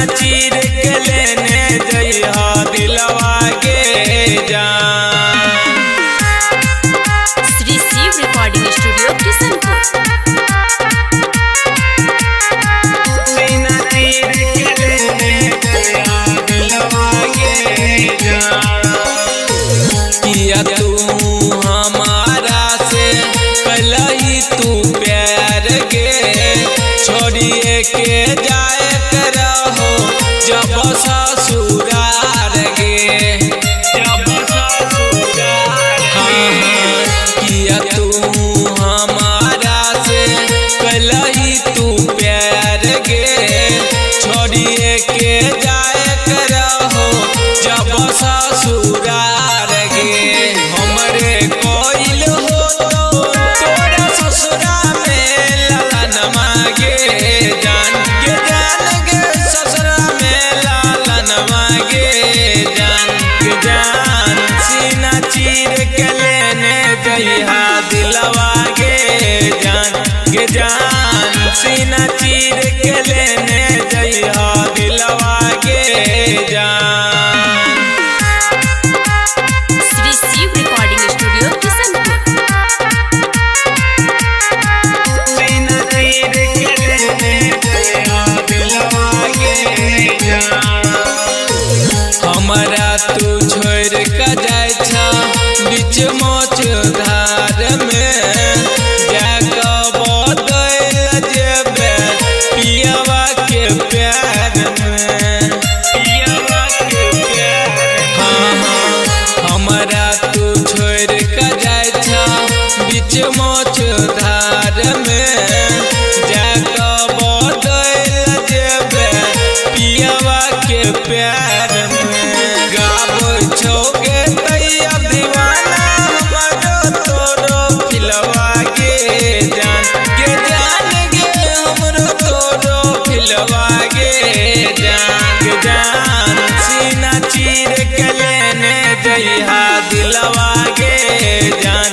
सीना चीर के लेने जइहा दिलवा के जान। Shri Shiv recording studio Kishanpur. सीना चीर के लेने जइहा दिलवा के जान। किया तू हमारा से पहले तू प्यार गे छोड़िए के जाए करहो जब ससुरार गे जब ससुरार। हाँ किया तू हमारा से पहले तू प्यार गे छोड़िए के जाए करहो जब ससुरार गे। हमरे कोइल हो तो तोरा ससुरा में लालन मांगे जान के जान गे ससुरा में लालन मांगे जान के जान। सीना चीर के लेने जइहा दिलवा के जान के जान। सीना चीर के लेने जइहा दिलवा के जान। Shri Shiv recording studio Kishanpur. सीना चीर के लेने जइहा दिलवा के जान। हमरा तू छोड़ के जाय छ बीच मोच धार में जाके बदल जेबे पियवा के प्यार में पियवा के प्यार। हाँ हमरा तू छोड़ के जाय छ बीच मोच धार में जाके बदल जेबे पियवा के प्यार में। गाब छोगे तैया दीवाना हमरो तोरो फिलवा के जान गे हमरो तोरो फिलवा के जान। सीना चीर के लेने जइहा दिलवा के जान।